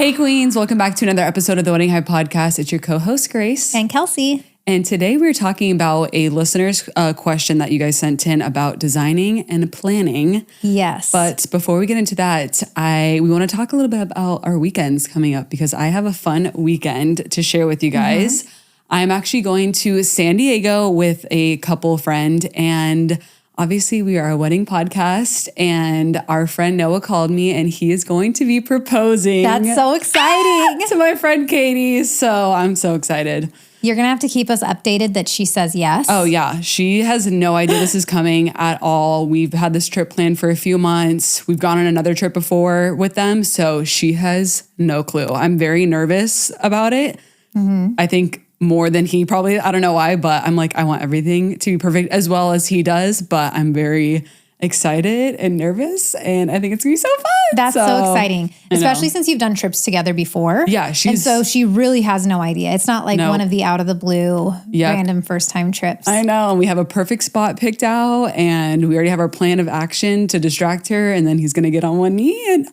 Hey queens, welcome back to another episode of the Wedding Hive podcast. It's your co-host Grace. And Kelsey. And today we're talking about a listener's question that you guys sent in about designing and planning. Yes. But before we get into that, we want to talk a little bit about our weekends coming up because I have a fun weekend to share with you guys. I'm actually going to San Diego with a couple friend, and obviously we are a wedding podcast, and our friend Noah called me and he is going to be proposing. That's so exciting. To my friend Katie. So I'm so excited. You're going to have to keep us updated that she says yes. Oh yeah. She has no idea this is coming at all. We've had this trip planned for a few months. We've gone on another trip before with them. So she has no clue. I'm very nervous about it. I think more than he probably, I don't know why, but I'm like, I want everything to be perfect as well as he does, but I'm very excited and nervous and I think it's gonna be so fun. That's so exciting, especially since you've done trips together before. Yeah. And so she really has no idea. It's not like one of the out of the blue random first time trips. I know. And we have a perfect spot picked out and we already have our plan of action to distract her. And then he's going to get on one knee and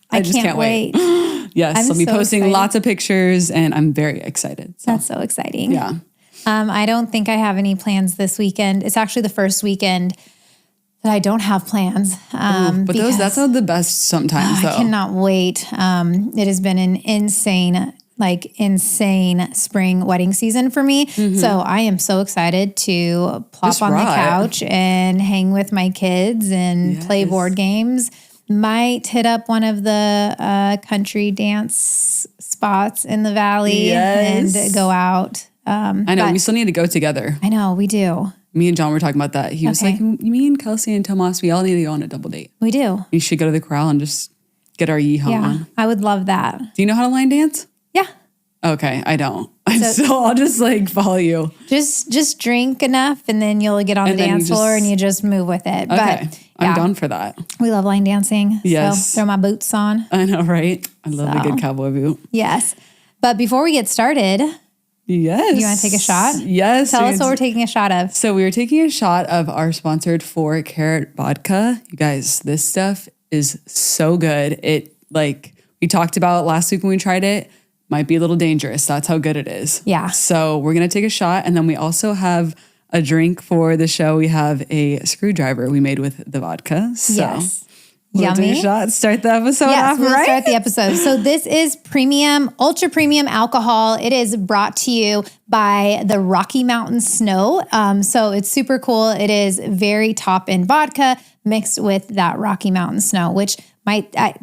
I just can't wait. Yes. I'll be posting lots of pictures and I'm very excited. So. That's so exciting. Yeah. I don't think I have any plans this weekend. It's actually the first weekend that I don't have plans. But that's not the best sometimes, though. I cannot wait. It has been an insane spring wedding season for me. So I am so excited to plop on the couch and hang with my kids and play board games. Might hit up one of the country dance spots in the valley and go out. I know. We still need to go together. I know. We do. Me and John were talking about that. He was like, me and Kelsey and Tomas, we all need to go on a double date. We do. We should go to the corral and just get our yeehaw on. I would love that. Do you know how to line dance? Yeah. Okay, I don't. So I'll just like follow you. Just drink enough and then you'll get on the dance floor and you just move with it. Okay, but I'm down for that. We love line dancing. Yes. So throw my boots on. I know, right? I love a good cowboy boot. Yes. But before we get started... Yes. You want to take a shot? Yes. Tell us what we're taking a shot of. So we are taking a shot of our sponsored 4-carat vodka. You guys, this stuff is so good. It, like we talked about last week when we tried it, might be a little dangerous. That's how good it is. Yeah. So we're going to take a shot. And then we also have a drink for the show. We have a screwdriver we made with the vodka. So. Yes. We'll take a shot, start the episode off, we'll right? Start the episode. So this is premium, ultra premium alcohol. It is brought to you by the Rocky Mountain Snow. So it's super cool. It is very top end vodka mixed with that Rocky Mountain Snow, which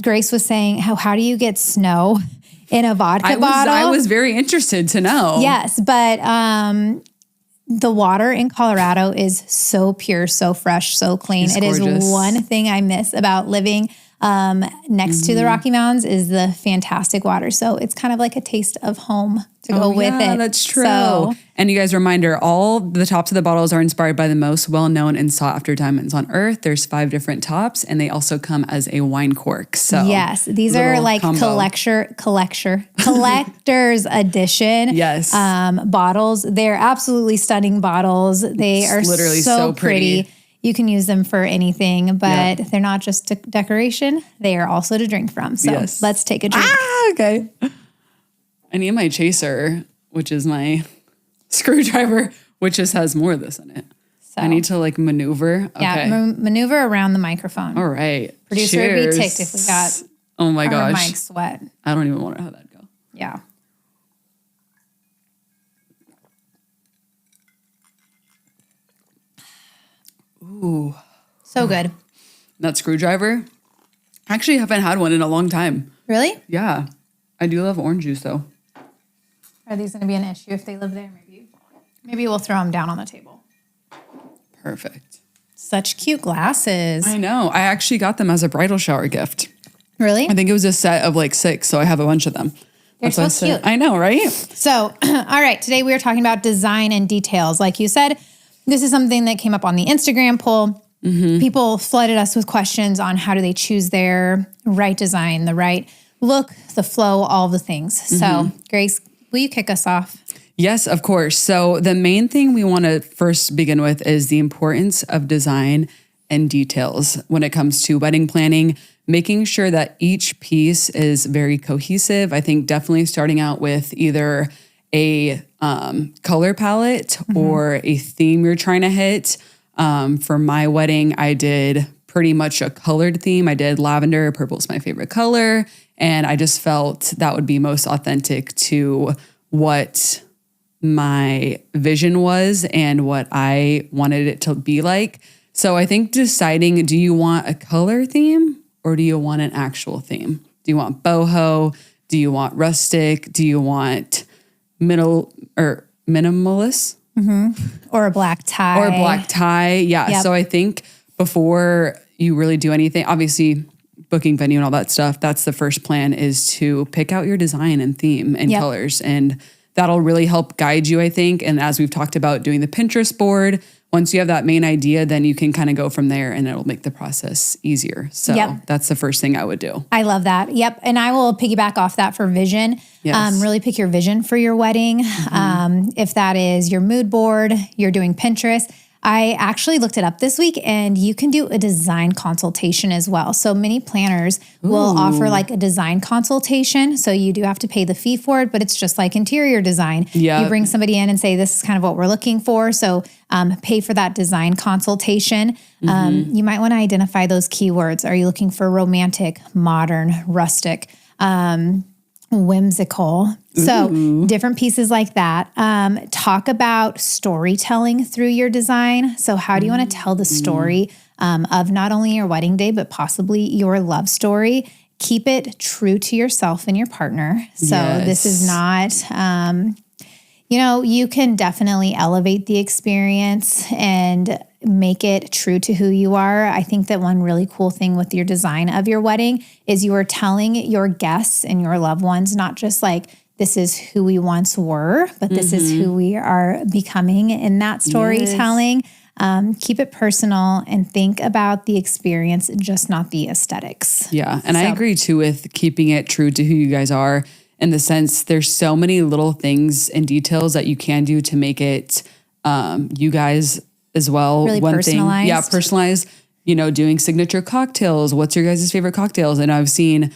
Grace was saying, how do you get snow in a vodka bottle? I was very interested to know. Yes, but the water in Colorado is so pure, so fresh, so clean. It is one thing I miss about living next to the Rocky Mountains is the fantastic water. So it's kind of like a taste of home to go with it. That's true. And you guys, reminder, all the tops of the bottles are inspired by the most well-known and sought-after diamonds on earth. There's 5 different tops, and they also come as a wine cork. So yes, these are like collector's edition bottles. They're absolutely stunning bottles. They are literally so pretty. You can use them for anything, but they're not just decoration. They are also to drink from. So let's take a drink. Okay. I need my chaser, which is my screwdriver, which just has more of this in it. So I need to like maneuver. Okay. Yeah, maneuver around the microphone. All right. Producer would be ticked if we got our mic sweat. I don't even want to know how that go. Yeah. Ooh. So good. That screwdriver. I actually haven't had one in a long time. Really? Yeah. I do love orange juice though. Are these going to be an issue if they live there? Maybe we'll throw them down on the table. Perfect. Such cute glasses. I know. I actually got them as a bridal shower gift. Really? I think it was a set of like 6, so I have a bunch of them. They're so cute. I know, right? So, all right. Today we are talking about design and details. Like you said, this is something that came up on the Instagram poll. People flooded us with questions on how do they choose their right design, the right look, the flow, all the things. So, Grace, will you kick us off? Yes, of course. So the main thing we want to first begin with is the importance of design and details when it comes to wedding planning, making sure that each piece is very cohesive. I think definitely starting out with either a color palette or a theme you're trying to hit. For my wedding, I did pretty much a colored theme. I did lavender. Purple is my favorite color. And I just felt that would be most authentic to what my vision was and what I wanted it to be like. So I think deciding, do you want a color theme or do you want an actual theme? Do you want boho? Do you want rustic? Do you want minimalist? Or a black tie. Or a black tie. Yeah. Yep. So I think before you really do anything, obviously booking venue and all that stuff, that's the first plan, is to pick out your design and theme and colors. And that'll really help guide you, I think. And as we've talked about doing the Pinterest board, once you have that main idea, then you can kind of go from there and it'll make the process easier. So that's the first thing I would do. I love that. Yep. And I will piggyback off that for vision. Yes. Really pick your vision for your wedding. If that is your mood board, you're doing Pinterest. I actually looked it up this week and you can do a design consultation as well. So many planners will offer like a design consultation. So you do have to pay the fee for it, but it's just like interior design. Yep. You bring somebody in and say, this is kind of what we're looking for. So pay for that design consultation. You might want to identify those keywords. Are you looking for romantic, modern, rustic, whimsical? So different pieces like that. Talk about storytelling through your design. So how do you want to tell the story of not only your wedding day, but possibly your love story? Keep it true to yourself and your partner. So this is not, you can definitely elevate the experience and make it true to who you are. I think that one really cool thing with your design of your wedding is you are telling your guests and your loved ones, not just like, this is who we once were, but this is who we are becoming in that storytelling. Keep it personal and think about the experience, just not the aesthetics. Yeah. And I agree too with keeping it true to who you guys are, in the sense there's so many little things and details that you can do to make it you guys as well. Really personalized. Personalized, doing signature cocktails. What's your guys' favorite cocktails? And I've seen,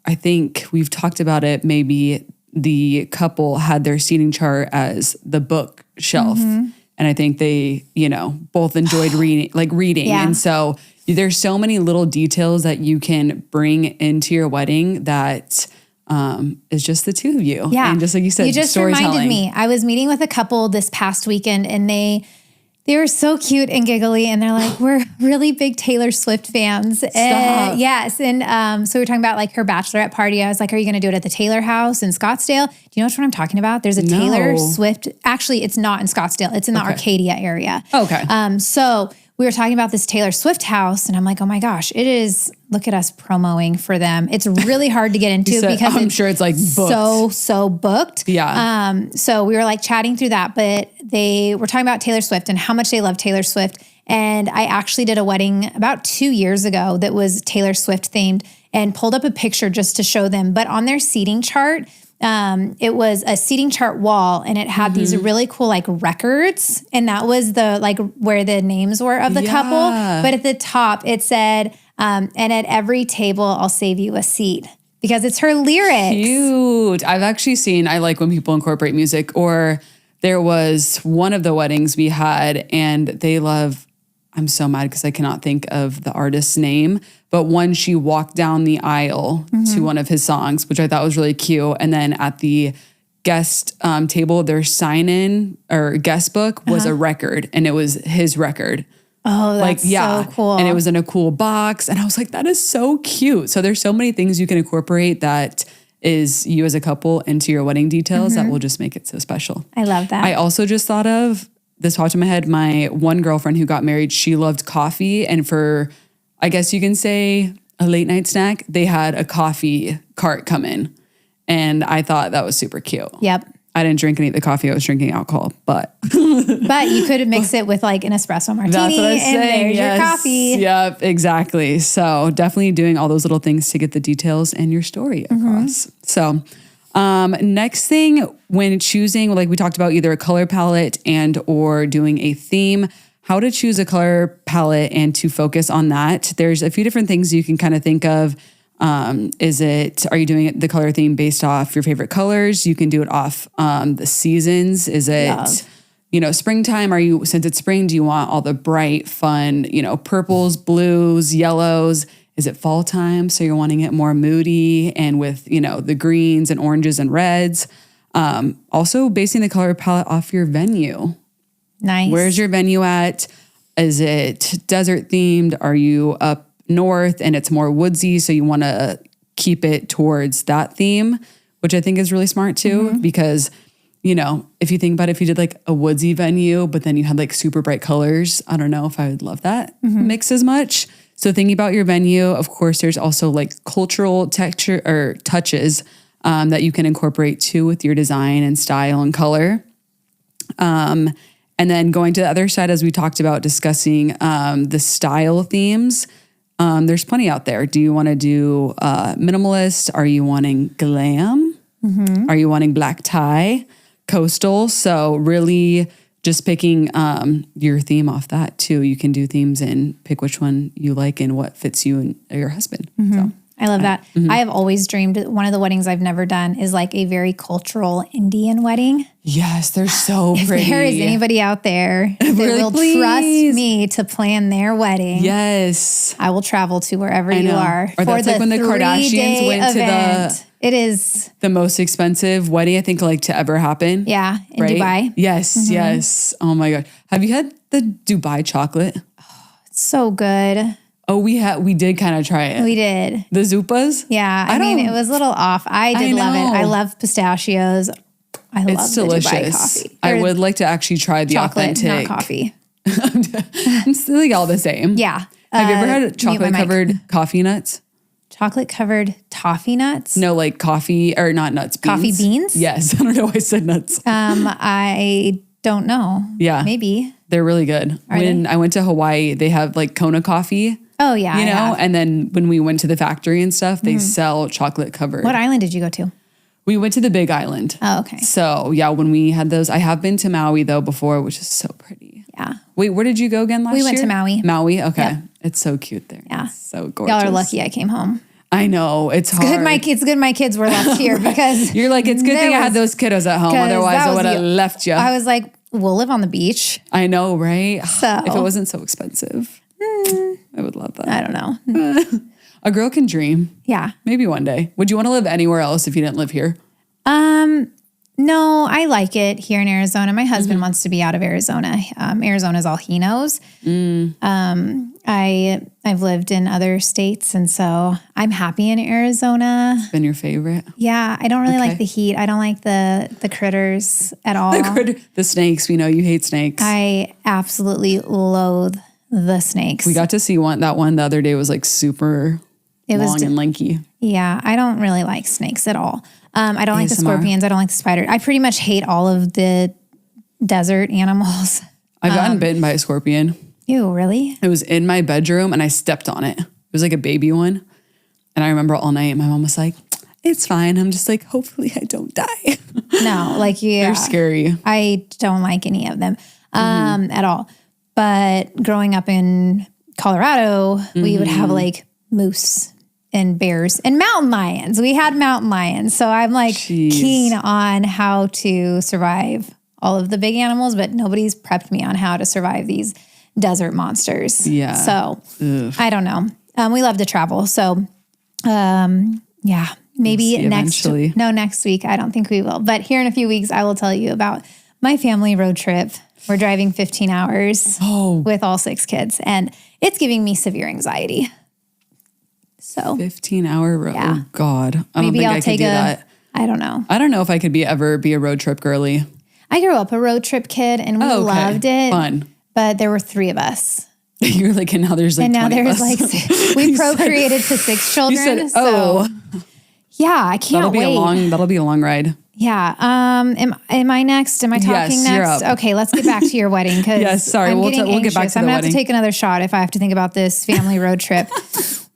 I think we've talked about it, maybe the couple had their seating chart as the bookshelf. And I think they, both enjoyed reading. Yeah. And so there's so many little details that you can bring into your wedding that is just the two of you. Yeah. And just like you said, you just reminded me. I was meeting with a couple this past weekend and they were so cute and giggly and they're like, we're really big Taylor Swift fans. Yes. And so we were talking about like her bachelorette party. I was like, are you going to do it at the Taylor house in Scottsdale? Do you know what I'm talking about? There's a Taylor Swift. Actually, it's not in Scottsdale. It's in the Arcadia area. Okay. So we were talking about this Taylor Swift house and I'm like, oh my gosh, it is, look at us promoing for them. It's really hard to get into because I'm sure it's like booked. So booked. Yeah. So we were like chatting through that, but they were talking about Taylor Swift and how much they love Taylor Swift. And I actually did a wedding about 2 years ago that was Taylor Swift themed and pulled up a picture just to show them. But on their seating chart, it was a seating chart wall and it had these really cool like records. And that was the like where the names were of the couple. But at the top it said, and at every table, I'll save you a seat, because it's her lyrics. Cute. I've actually seen, I like when people incorporate music, or there was one of the weddings we had and they love, I'm so mad because I cannot think of the artist's name, but when she walked down the aisle to one of his songs, which I thought was really cute. And then at the guest table, their sign-in or guest book was a record and it was his record. Oh, that's so cool. And it was in a cool box. And I was like, that is so cute. So there's so many things you can incorporate that is you as a couple into your wedding details that will just make it so special. I love that. I also just thought of, this popped in my head, my one girlfriend who got married, she loved coffee. And for, I guess you can say, a late night snack, they had a coffee cart come in. And I thought that was super cute. Yep. I didn't drink any of the coffee. I was drinking alcohol, but. But you could mix it with like an espresso martini. That's what I was saying. There's your coffee. Yep, exactly. So definitely doing all those little things to get the details and your story across. So next thing when choosing, like we talked about, either a color palette and or doing a theme, how to choose a color palette and to focus on that. There's a few different things you can kind of think of. Are you doing the color theme based off your favorite colors? You can do it off the seasons. Is it, springtime? Since it's spring, do you want all the bright, fun, purples, blues, yellows? Is it fall time? So you're wanting it more moody and with, the greens and oranges and reds. Also basing the color palette off your venue. Nice. Where's your venue at? Is it desert themed? Are you up north and it's more woodsy, so you want to keep it towards that theme, which I think is really smart too, because if you think about it, if you did like a woodsy venue but then you had like super bright colors, I don't know if I would love that mix as much. So thinking about your venue, of course, there's also like cultural texture or touches that you can incorporate too with your design and style and color. And then going to the other side, as we talked about discussing the style themes, there's plenty out there. Do you want to do minimalist? Are you wanting glam? Are you wanting black tie, coastal? So really just picking your theme off that too. You can do themes and pick which one you like and what fits you and your husband. So I love that. I have always dreamed, one of the weddings I've never done is like a very cultural Indian wedding. Yes, they're so If pretty. there is anybody out there that will trust me to plan their wedding, yes, I will travel to wherever you are. Or that's like when the Kardashians went to It is the most expensive wedding I think like to ever happen. Yeah, in right? Dubai. Yes, yes. Oh my God. Have you had the Dubai chocolate? It's so good. Oh, we did kind of try it. We did. The Zupas? Yeah. I mean, it was a little off. I did love it. I love pistachios. I love It's delicious. the Dubai coffee. I would like to actually try the chocolate, authentic. not coffee. It's like all the same. Yeah. Have you ever had chocolate covered coffee nuts? Chocolate covered toffee nuts? No, like coffee or not nuts, beans. Coffee beans? Yes. I don't know why I said nuts. I don't know. Yeah. Maybe. They're really good. When I went to Hawaii, they have like Kona coffee. Oh, yeah. And then when we went to the factory and stuff, they sell chocolate covered. What island did you go to? We went to the Big Island. Oh, okay. So yeah, when we had those, I have been to Maui though before, which is so pretty. Yeah. Wait, where did you go again last year? We went to Maui. Maui, okay. Yep. It's so cute there. Yeah. It's so gorgeous. Y'all are lucky I came home. I know, it's hard. It's good my kids were left here because You're like, it's good thing I had those kiddos at home. Otherwise I would have left you. I was like, we'll live on the beach. I know, right? So if it wasn't so expensive, I would love that. I don't know. A girl can dream. Yeah. Maybe one day. Would you want to live anywhere else if you didn't live here? No, I like it here in Arizona. My husband wants to be out of Arizona. Arizona is all he knows. I've lived in other states, and so I'm happy in Arizona. Been your favorite? Yeah, I don't really like the heat. I don't like the critters at all. The snakes. We know you hate snakes. I absolutely loathe the snakes. We got to see that one the other day was like super long and lanky. Yeah, I don't really like snakes at all. I don't like the scorpions. I don't like the spider. I pretty much hate all of the desert animals. I've gotten bitten by a scorpion. Ew, really? It was in my bedroom and I stepped on it. It was like a baby one. And I remember all night my mom was like, it's fine. I'm just like, hopefully I don't die. No, like, yeah. They're scary. I don't like any of them at all. But growing up in Colorado, we would have like moose and bears and mountain lions. We had mountain lions. So I'm like keen on how to survive all of the big animals, but nobody's prepped me on how to survive these desert monsters. Yeah. So I don't know. We love to travel. So yeah, maybe next week. I don't think we will. But here in a few weeks, I will tell you about my family road trip. We're driving 15 hours with all 6 kids, and it's giving me severe anxiety. So 15-hour road. Yeah. Oh God. I don't maybe think I'll I take could do that. I don't know. I don't know if I could ever be a road trip girly. I grew up a road trip kid and we loved it. Fun. But there were 3 of us. You're like, and now there's like, and now 20 there's of us. like, we procreated to 6 children. You said, yeah, I can't wait. That'll be a long ride. Yeah. Am I next? Am I talking next? You're up. Okay, let's get back to your wedding. Yes, sorry. We'll get back to the wedding. I'm going to have to take another shot if I have to think about this family road trip.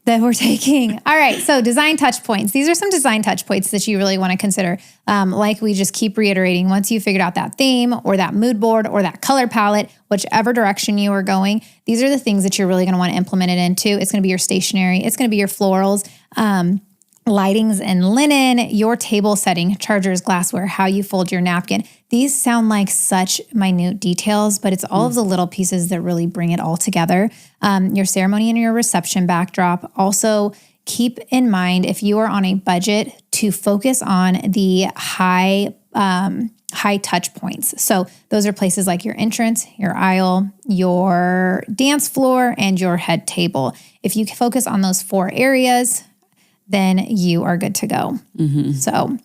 that we're taking. All right. So design touch points. These are some design touch points that you really want to consider. Like we just keep reiterating, once you figured out that theme or that mood board or that color palette, whichever direction you are going, these are the things that you're really going to want to implement it into. It's going to be your stationery. It's going to be your florals, lightings and linen, your table setting, chargers, glassware, how you fold your napkin. These sound like such minute details, but it's all of the little pieces that really bring it all together. Your ceremony and your reception backdrop. Also, keep in mind, if you are on a budget, to focus on the high touch points. So those are places like your entrance, your aisle, your dance floor, and your head table. If you focus on those 4 areas, then you are good to go. So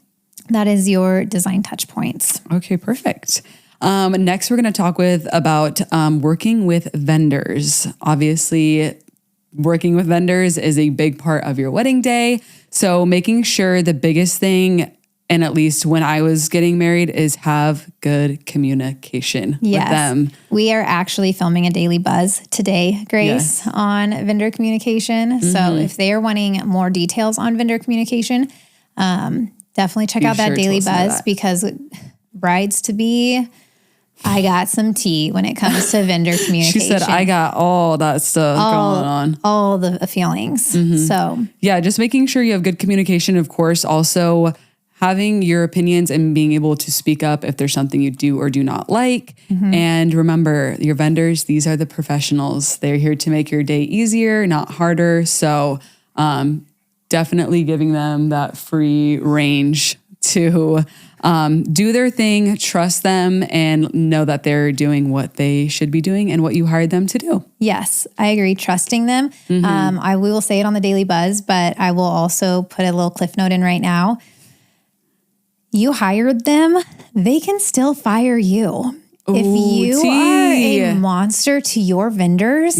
that is your design touch points. Okay, perfect. Next, we're going to talk about working with vendors. Obviously, working with vendors is a big part of your wedding day. So making sure the biggest thing, and at least when I was getting married, is have good communication with them. We are actually filming a daily buzz today, Grace, on vendor communication. So if they are wanting more details on vendor communication, definitely check out that daily buzz, because brides to be, I got some tea when it comes to vendor communication. She said, I got all that stuff going on. All the feelings. So yeah, just making sure you have good communication. Of course, also having your opinions and being able to speak up if there's something you do or do not like. And remember, your vendors, these are the professionals. They're here to make your day easier, not harder. So definitely giving them that free range to do their thing, trust them, and know that they're doing what they should be doing and what you hired them to do. Yes, I agree. Trusting them. We will say it on the Daily Buzz, but I will also put a little cliff note in right now. You hired them, they can still fire you. If you are a monster to your vendors,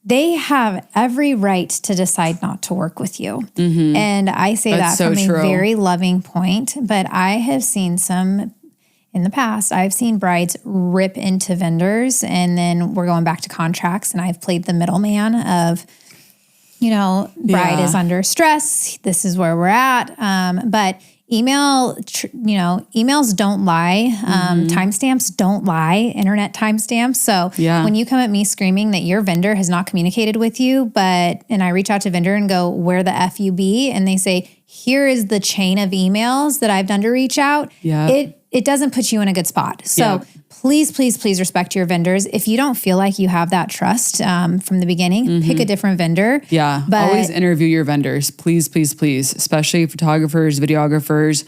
they have every right to decide not to work with you. And I say that from a very loving point, but I have seen some in the past. I've seen brides rip into vendors, and then we're going back to contracts, and I've played the middleman of, bride is under stress. This is where we're at. But emails don't lie. Timestamps don't lie. Internet timestamps. So when you come at me screaming that your vendor has not communicated with you, and I reach out to vendor and go, where the F you be? And they say, here is the chain of emails that I've done to reach out. It doesn't put you in a good spot. So please, please, please respect your vendors. If you don't feel like you have that trust from the beginning, pick a different vendor. But always interview your vendors. Please, please, please, especially photographers, videographers,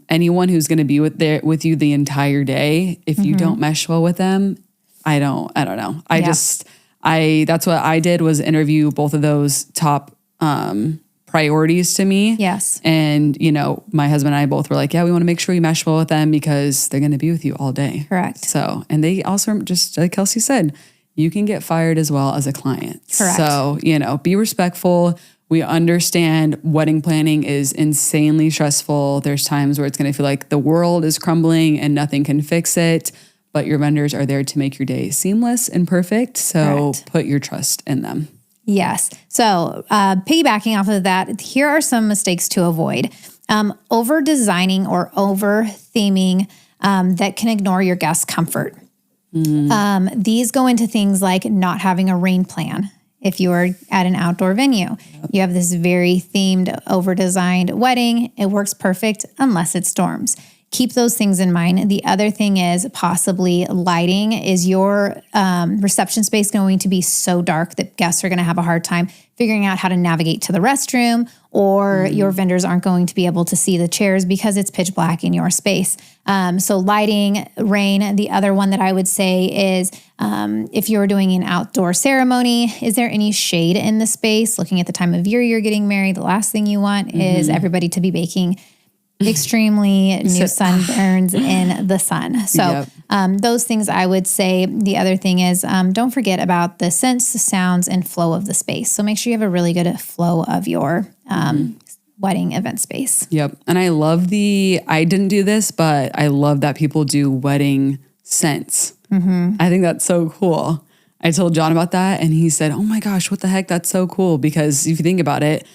anyone who's going to be with you the entire day. If you don't mesh well with them, I don't know. That's what I did, was interview both of those top priorities to me. And, my husband and I both were like, we want to make sure you mesh well with them because they're going to be with you all day. Correct. So, and they also, just like Kelsey said, you can get fired as well as a client. Correct. So, be respectful. We understand wedding planning is insanely stressful. There's times where it's going to feel like the world is crumbling and nothing can fix it, but your vendors are there to make your day seamless and perfect. So put your trust in them. Yes. So piggybacking off of that, here are some mistakes to avoid. Over designing or over theming that can ignore your guests' comfort. These go into things like not having a rain plan. If you are at an outdoor venue, you have this very themed, over-designed wedding. It works perfect unless it storms. Keep those things in mind. The other thing is possibly lighting. Is your reception space going to be so dark that guests are going to have a hard time figuring out how to navigate to the restroom, or your vendors aren't going to be able to see the chairs because it's pitch black in your space? So lighting, rain. The other one that I would say is if you're doing an outdoor ceremony, is there any shade in the space? Looking at the time of year you're getting married, the last thing you want is everybody to be baking extremely new sunburns in the sun. So those things I would say. The other thing is don't forget about the scents, the sounds, and flow of the space. So make sure you have a really good flow of your wedding event space. And I love I didn't do this, but I love that people do wedding scents. I think that's so cool. I told John about that and he said, oh my gosh, what the heck? That's so cool. Because if you think about it,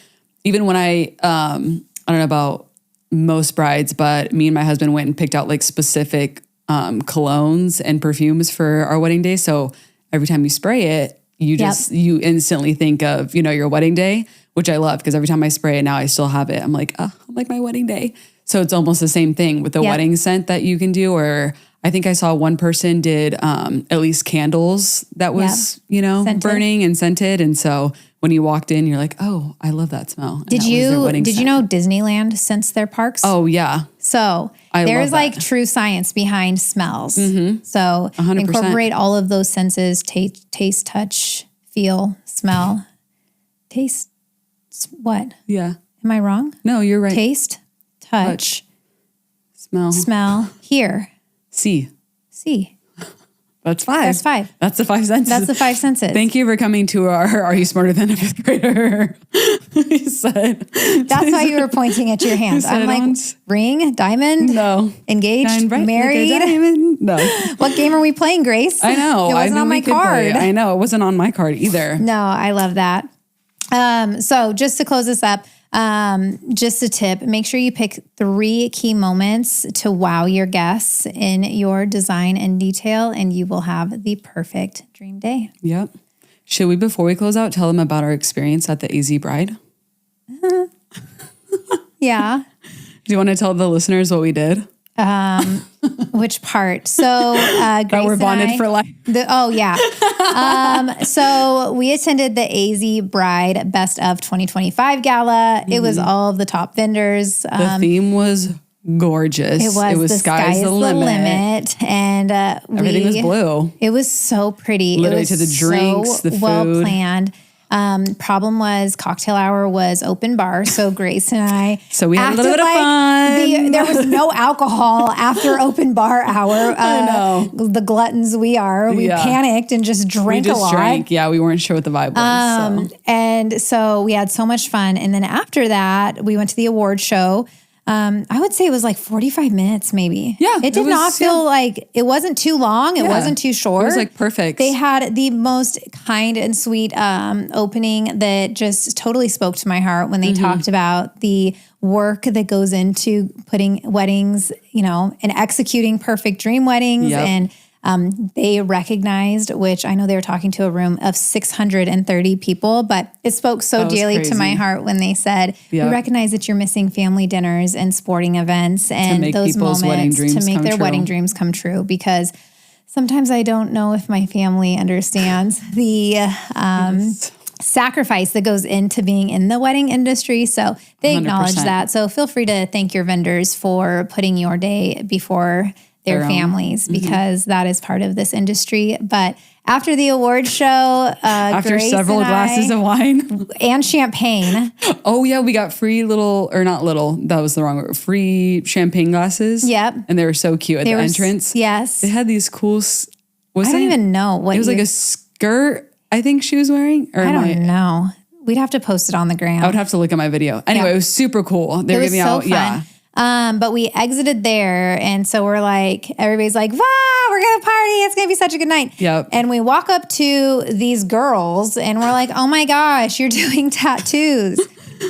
even when I don't know about most brides, but me and my husband went and picked out like specific colognes and perfumes for our wedding day. So every time you spray it, you instantly think of, your wedding day, which I love because every time I spray it now, I still have it. I'm like, like my wedding day. So it's almost the same thing with the wedding scent that you can do. Or I think I saw one person did at least candles that was, scented. Burning and scented. And so when you walked in, you're like, oh, I love that smell. And did you know Disneyland scents their parks? Oh yeah. So there's like true science behind smells. Mm-hmm. So 100%. Incorporate all of those senses, taste, touch, feel, smell, taste. What? Yeah. Am I wrong? No, you're right. Taste, touch, smell, hear. See. That's 5. That's 5. That's the 5 senses. That's the 5 senses. Thank you for coming to our Are You Smarter Than a 5th Grader? He said. That's why you were pointing at your hands. I'm like, ring, diamond? No. Engaged? Married? Like a diamond? No. What game are we playing, Grace? I know. It wasn't on my card. I know. It wasn't on my card either. No, I love that. So just to close this up, just a tip, make sure you pick 3 key moments to wow your guests in your design and detail, and you will have the perfect dream day. Yep. Should we, before we close out, tell them about our experience at the AZ Bride? Yeah. Do you want to tell the listeners what we did? Which part? So, Grace that we're bonded for life. So we attended the AZ Bride Best of 2025 Gala. Mm-hmm. It was all of the top vendors. The theme was gorgeous. It was the sky's the limit. And everything was blue. It was so pretty. Literally it was to the drinks, the food. Well planned. Problem was cocktail hour was open bar. So Grace and I, so we had a little bit of fun. There was no alcohol after open bar hour. I know. The gluttons we are, we panicked and just drank a lot. Yeah. We weren't sure what the vibe was. And so we had so much fun. And then after that, we went to the award show. I would say it was like 45 minutes maybe. Yeah. It did not feel like, it wasn't too long. It wasn't too short. It was like perfect. They had the most kind and sweet opening that just totally spoke to my heart when they talked about the work that goes into putting weddings, and executing perfect dream weddings. Yep. And they recognized, which I know they were talking to a room of 630 people, but it spoke so dearly to my heart when they said, we recognize that you're missing family dinners and sporting events and those moments to make their wedding dreams come true. Because sometimes I don't know if my family understands the sacrifice that goes into being in the wedding industry. So they acknowledge 100%. that. So feel free to thank your vendors for putting your day before their families, because that is part of this industry. But after the award show, after Grace several glasses of wine and champagne. Oh yeah, we got free that was the wrong word. Free champagne glasses. Yep. And they were so cute at the entrance. Yes. They had these cool. I don't even know what it was like a skirt. I think she was wearing. Or I don't know. We'd have to post it on the gram. I would have to look at my video. Anyway, it was super cool. They were giving out. Fun. Yeah. But we exited there. And so we're like, everybody's like, wow, we're going to party. It's going to be such a good night. Yep. And we walk up to these girls and we're like, oh my gosh, you're doing tattoos.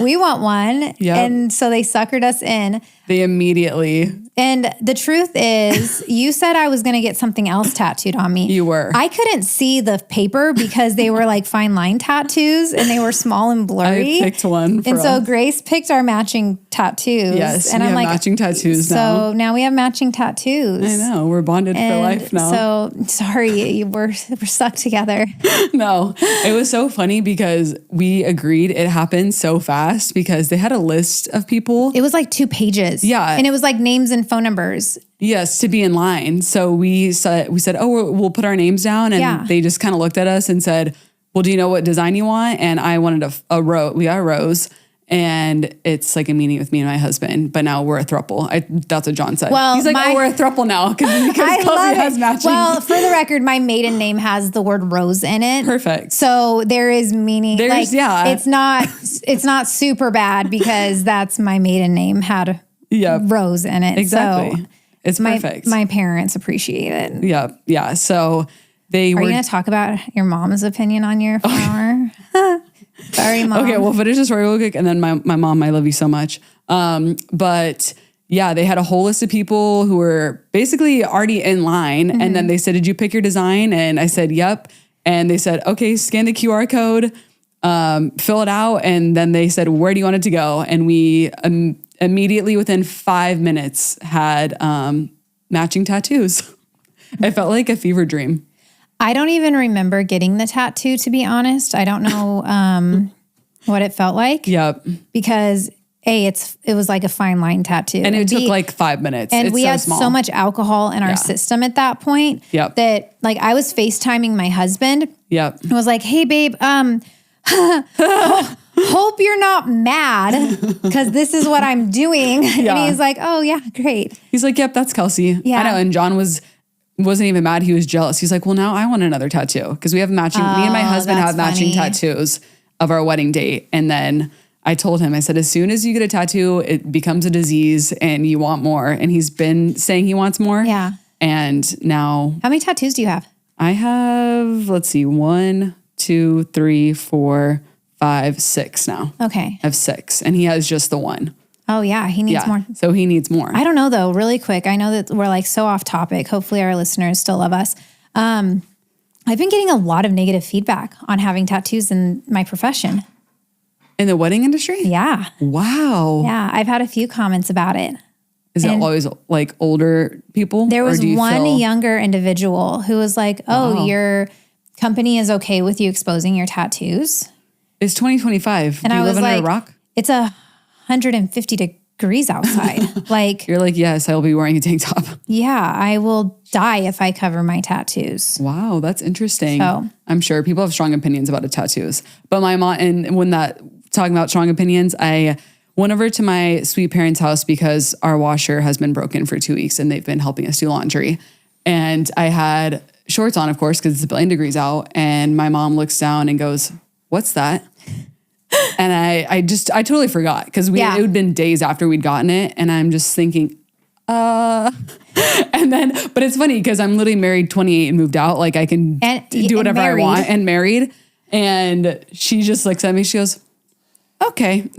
We want one. Yep. And so they suckered us in. They immediately. And the truth is, you said I was going to get something else tattooed on me. You were. I couldn't see the paper because they were like fine line tattoos and they were small and blurry. I picked one for And so us. Grace picked our matching tattoos. Yes, and we I'm have like, matching tattoos now. So now we have matching tattoos. I know. We're bonded for life now. So sorry, we're stuck together. No, it was so funny because we agreed it happened so fast because they had a list of people. It was like 2 pages. Yeah. And it was like names and phone numbers. Yes, to be in line. So we said, oh, we'll put our names down. And they just kind of looked at us and said, well, do you know what design you want? And I wanted a rose. We got a rose. And it's like a meeting with me and my husband, but now we're a throuple. That's what John said. Well, he's like, we're a throuple now because Kelsey has matching. Well, for the record, my maiden name has the word rose in it. Perfect. So there is meaning. It's not super bad because that's my maiden name had rose in it. Exactly. So it's perfect. My parents appreciate it. Yeah. So Are you going to talk about your mom's opinion on your flower? Sorry, Mom. Okay, we'll finish this story real quick. And then my mom, I love you so much. But yeah, they had a whole list of people who were basically already in line. Mm-hmm. And then they said, did you pick your design? And I said, yep. And they said, okay, scan the QR code, fill it out. And then they said, where do you want it to go? And we immediately within 5 minutes had matching tattoos. It felt like a fever dream. I don't even remember getting the tattoo, to be honest. I don't know what it felt like. Yep. Because it was like a fine line tattoo. And it took like 5 minutes. And we had small. so much alcohol in our system at that point that like I was FaceTiming my husband. Yep. I was like, hey babe, hope you're not mad because this is what I'm doing. Yeah. And he's like, oh yeah, great. He's like, yep, that's Kelsey. Yeah. I know. And John wasn't even mad. He was jealous. He's like, well, now I want another tattoo because we have matching. Me and my husband have matching tattoos of our wedding date. And then I told him, I said, as soon as you get a tattoo, it becomes a disease and you want more. And he's been saying he wants more. Yeah. And now. How many tattoos do you have? I have, let's see, 1, 2, 3, 4, 5, 6 now. Okay. I have 6. And he has just the one. Oh yeah, he needs more. So he needs more. I don't know though, really quick. I know that we're like so off topic. Hopefully our listeners still love us. I've been getting a lot of negative feedback on having tattoos in my profession. In the wedding industry? Yeah. Wow. Yeah, I've had a few comments about it. Is it always like older people? There was one younger individual who was like, oh, your company is okay with you exposing your tattoos? It's 2025. And Do you live under like, a rock? It's 150 degrees outside. Like you're like, yes, I'll be wearing a tank top. Yeah, I will die if I cover my tattoos. Wow, that's interesting. So, I'm sure people have strong opinions about the tattoos. But my mom, and when talking about strong opinions, I went over to my sweet parents' house because our washer has been broken for 2 weeks and they've been helping us do laundry. And I had shorts on, of course, because it's a billion degrees out. And my mom looks down and goes, what's that? And I totally forgot because it had been days after we'd gotten it. And I'm just thinking, and then, but it's funny because I'm literally married 28 and moved out. Like I can do whatever I want and married. And she just looks at me. She goes, okay.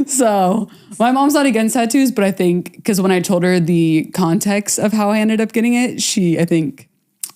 So my mom's not against tattoos, but I think because when I told her the context of how I ended up getting it, I think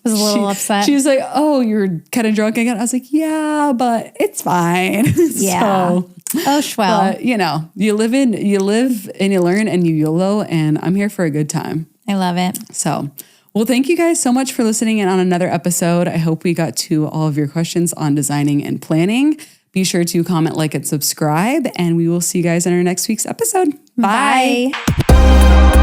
was a little upset. She was like, oh, you're kind of drunk again. I was like, yeah, but it's fine. Yeah. But you live and you learn and you YOLO, and I'm here for a good time. I love it. So, well, thank you guys so much for listening in on another episode. I hope we got to all of your questions on designing and planning. Be sure to comment, like, and subscribe, and we will see you guys in our next week's episode. Bye. Bye.